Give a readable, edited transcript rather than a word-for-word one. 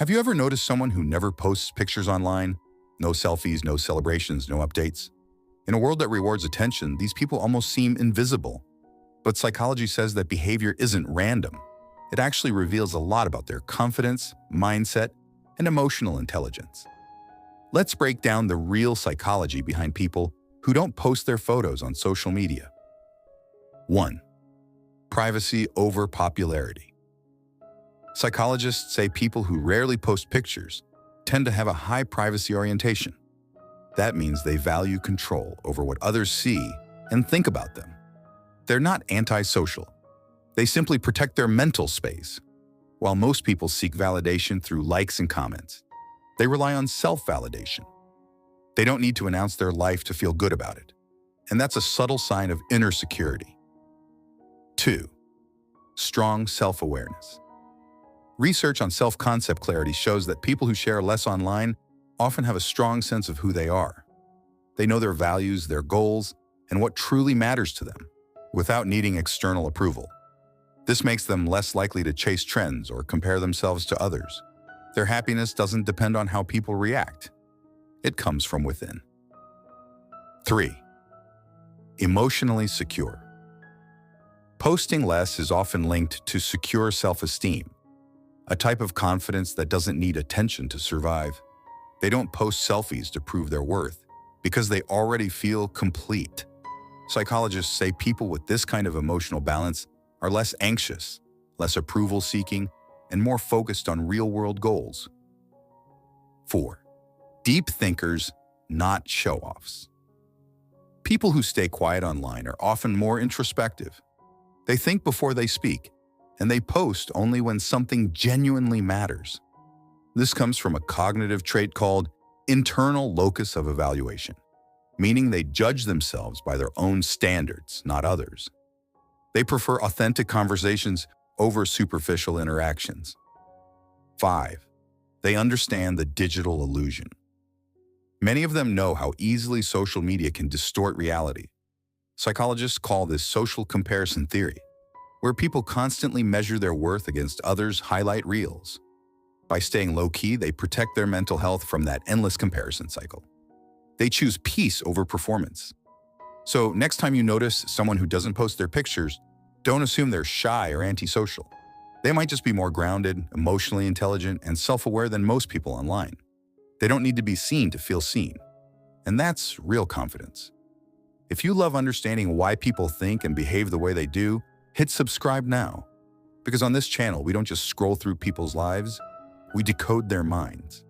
Have you ever noticed someone who never posts pictures online? No selfies, no celebrations, no updates. In a world that rewards attention, these people almost seem invisible. But psychology says that behavior isn't random. It actually reveals a lot about their confidence, mindset, and emotional intelligence. Let's break down the real psychology behind people who don't post their photos on social media. 1. Privacy over popularity. Psychologists say people who rarely post pictures tend to have a high privacy orientation. That means they value control over what others see and think about them. They're not antisocial. They simply protect their mental space. While most people seek validation through likes and comments, they rely on self-validation. They don't need to announce their life to feel good about it. And that's a subtle sign of inner security. 2. Strong self-awareness. Research on self-concept clarity shows that people who share less online often have a strong sense of who they are. They know their values, their goals, and what truly matters to them, without needing external approval. This makes them less likely to chase trends or compare themselves to others. Their happiness doesn't depend on how people react. It comes from within. 3. Emotionally secure. Posting less is often linked to secure self-esteem, a type of confidence that doesn't need attention to survive. They don't post selfies to prove their worth because they already feel complete. Psychologists say people with this kind of emotional balance are less anxious, less approval-seeking, and more focused on real-world goals. 4. Deep thinkers, not show-offs. People who stay quiet online are often more introspective. They think before they speak, and they post only when something genuinely matters. This comes from a cognitive trait called internal locus of evaluation, meaning they judge themselves by their own standards, not others. They prefer authentic conversations over superficial interactions. 5. They understand the digital illusion. Many of them know how easily social media can distort reality. Psychologists call this social comparison theory, where people constantly measure their worth against others' highlight reels. By staying low-key, they protect their mental health from that endless comparison cycle. They choose peace over performance. So next time you notice someone who doesn't post their pictures, don't assume they're shy or antisocial. They might just be more grounded, emotionally intelligent, and self-aware than most people online. They don't need to be seen to feel seen. And that's real confidence. If you love understanding why people think and behave the way they do, hit subscribe now. Because on this channel, we don't just scroll through people's lives, we decode their minds.